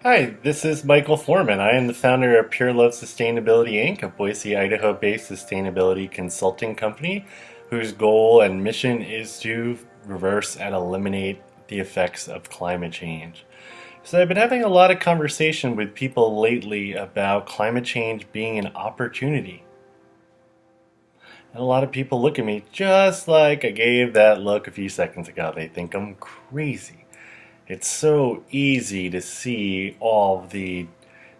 Hi, this is Michael Foreman. I am the founder of Pure Love Sustainability Inc., a Boise, Idaho-based sustainability consulting company whose goal and mission is to reverse and eliminate the effects of climate change. So I've been having a lot of conversation with people lately about climate change being an opportunity. And a lot of people look at me just like I gave that look a few seconds ago. They think I'm crazy. It's so easy to see all the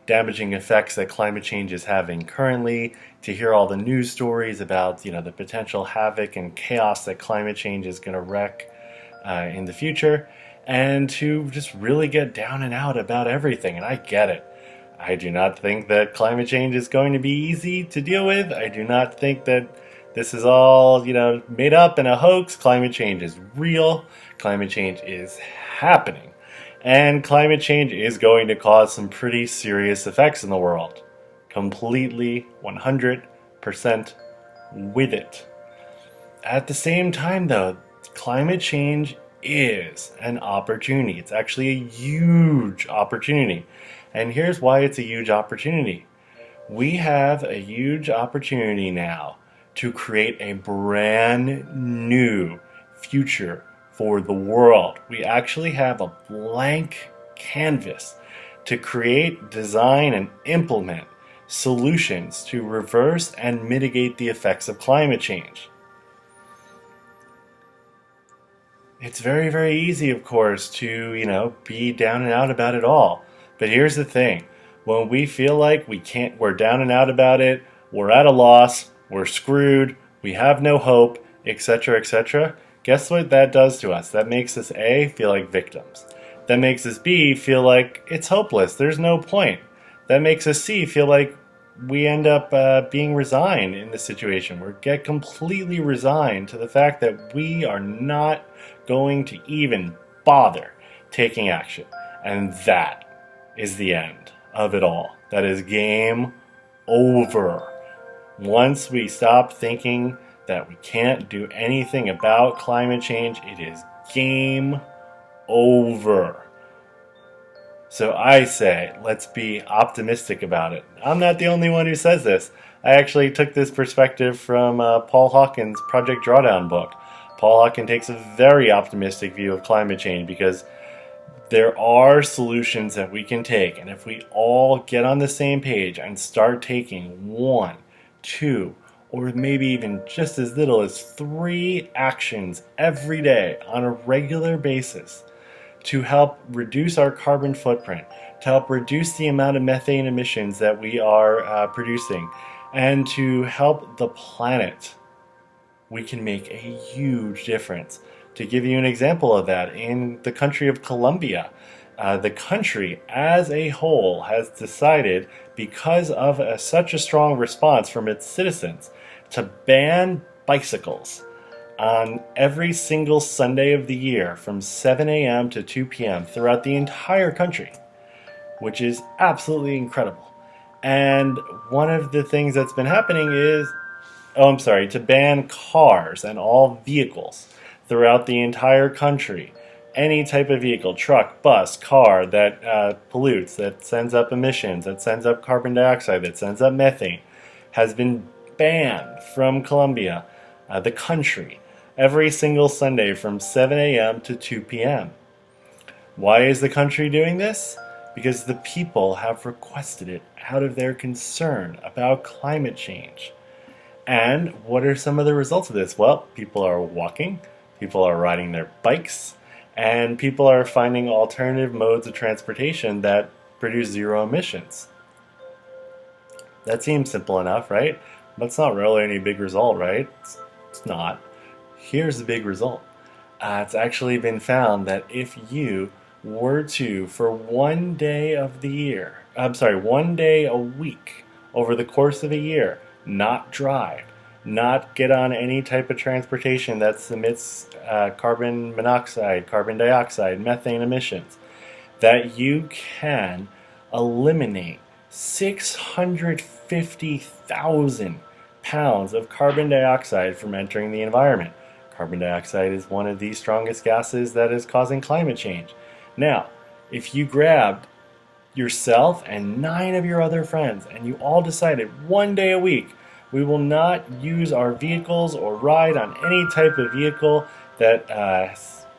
damaging effects that climate change is having currently, to hear all the news stories about, the potential havoc and chaos that climate change is going to wreak in the future, and to just really get down and out about everything. And I get it. I do not think that climate change is going to be easy to deal with. I do not think that this is all, made up and a hoax. Climate change is real. Climate change is happening. And climate change is going to cause some pretty serious effects in the world. Completely, 100% with it. At the same time, though, climate change is an opportunity. It's actually a huge opportunity. And here's why it's a huge opportunity. We have a huge opportunity now to create a brand new future for the world. We actually have a blank canvas to create, design, and implement solutions to reverse and mitigate the effects of climate change. It's very, very easy, of course, to, be down and out about it all. But here's the thing. When we feel like we're down and out about it, we're at a loss, we're screwed, we have no hope, etc., etc., guess what that does to us? That makes us A, feel like victims. That makes us B, feel like it's hopeless, there's no point. That makes us C, feel like we end up being resigned in the situation. We get completely resigned to the fact that we are not going to even bother taking action. And that is the end of it all. That is game over. Once we stop thinking that we can't do anything about climate change, it is game over. So I say, let's be optimistic about it. I'm not the only one who says this. I actually took this perspective from Paul Hawken's Project Drawdown book. Paul Hawken takes a very optimistic view of climate change because there are solutions that we can take. And if we all get on the same page and start taking 1, 2, or maybe even just as little as 3 actions every day on a regular basis to help reduce our carbon footprint, to help reduce the amount of methane emissions that we are producing, and to help the planet, we can make a huge difference. To give you an example of that, in the country of Colombia, the country as a whole has decided, because of such a strong response from its citizens, to ban bicycles on every single Sunday of the year from 7 a.m. to 2 p.m. throughout the entire country, which is absolutely incredible. And one of the things that's been happening is, to ban cars and all vehicles throughout the entire country. Any type of vehicle, truck, bus, car that pollutes, that sends up emissions, that sends up carbon dioxide, that sends up methane, has been banned from Colombia, the country, every single Sunday from 7 a.m. to 2 p.m. Why is the country doing this? Because the people have requested it out of their concern about climate change. And what are some of the results of this? Well, people are walking, people are riding their bikes, and people are finding alternative modes of transportation that produce zero emissions. That seems simple enough, right? That's not really any big result, right? It's not. Here's the big result. It's actually been found that if you were to, for 1 day of the year, 1 day a week over the course of a year, not drive, not get on any type of transportation that emits carbon monoxide, carbon dioxide, methane emissions, that you can eliminate 650,000 pounds of carbon dioxide from entering the environment. Carbon dioxide is one of the strongest gases that is causing climate change. Now, if you grabbed yourself and 9 of your other friends, and you all decided one day a week we will not use our vehicles or ride on any type of vehicle that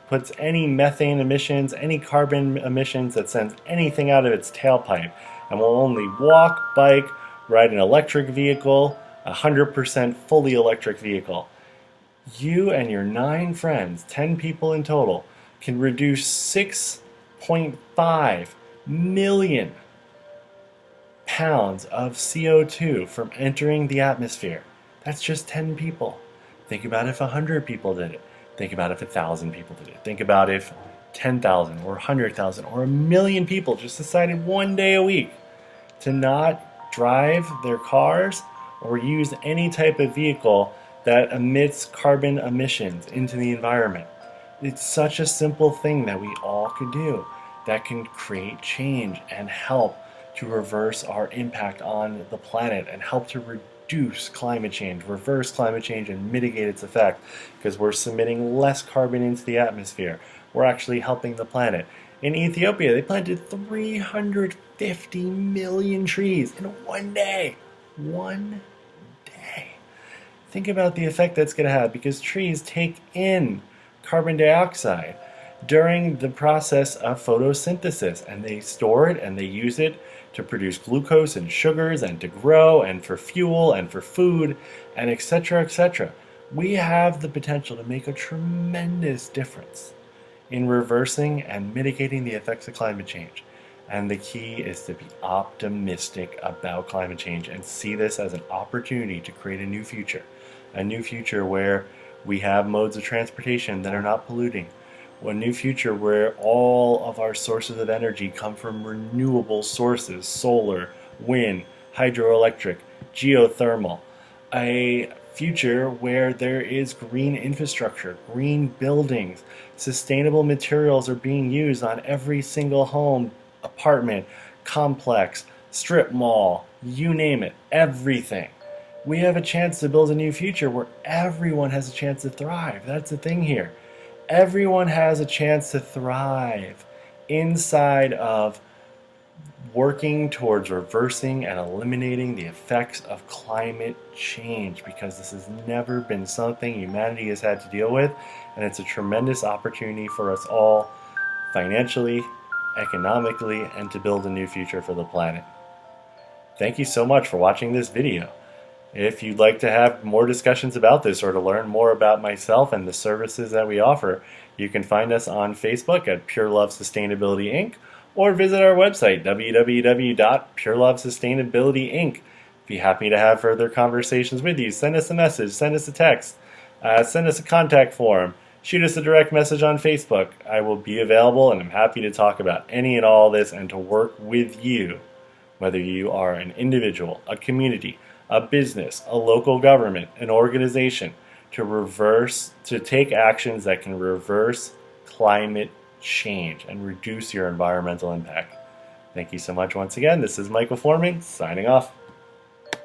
puts any methane emissions, any carbon emissions, that sends anything out of its tailpipe, and we'll only walk, bike, ride an electric vehicle, 100% fully electric vehicle. You and your 9 friends, 10 people in total, can reduce 6.5 million pounds of CO2 from entering the atmosphere. That's just 10 people. Think about if 100 people did it. Think about if 1,000 people did it. Think about if 10,000 or 100,000 or 1,000,000 people just decided one day a week to not drive their cars or use any type of vehicle that emits carbon emissions into the environment. It's such a simple thing that we all could do that can create change and help to reverse our impact on the planet and help to reduce climate change, reverse climate change, and mitigate its effect, because we're submitting less carbon into the atmosphere. We're actually helping the planet. In Ethiopia, they planted 350 million trees in one day. One day. Think about the effect that's going to have, because trees take in carbon dioxide during the process of photosynthesis, and they store it and they use it to produce glucose and sugars and to grow and for fuel and for food and etc., etc. We have the potential to make a tremendous difference in reversing and mitigating the effects of climate change. And the key is to be optimistic about climate change and see this as an opportunity to create a new future where we have modes of transportation that are not polluting, a new future where all of our sources of energy come from renewable sources: solar, wind, hydroelectric, geothermal. A future where there is green infrastructure, green buildings, sustainable materials are being used on every single home, apartment, complex, strip mall, you name it, everything. We have a chance to build a new future where everyone has a chance to thrive. That's the thing here. Everyone has a chance to thrive inside of working towards reversing and eliminating the effects of climate change, because this has never been something humanity has had to deal with, and it's a tremendous opportunity for us all, financially, economically, and to build a new future for the planet. Thank you so much for watching this video. If you'd like to have more discussions about this or to learn more about myself and the services that we offer, you can find us on Facebook at Pure Love Sustainability Inc. or visit our website, www.purelovesustainabilityinc. Be happy to have further conversations with you. Send us a message, send us a text, send us a contact form, shoot us a direct message on Facebook. I will be available, and I'm happy to talk about any and all this and to work with you, whether you are an individual, a community, a business, a local government, an organization, to take actions that can reverse climate change and reduce your environmental impact. Thank you so much once again. This is Michael Forming, signing off.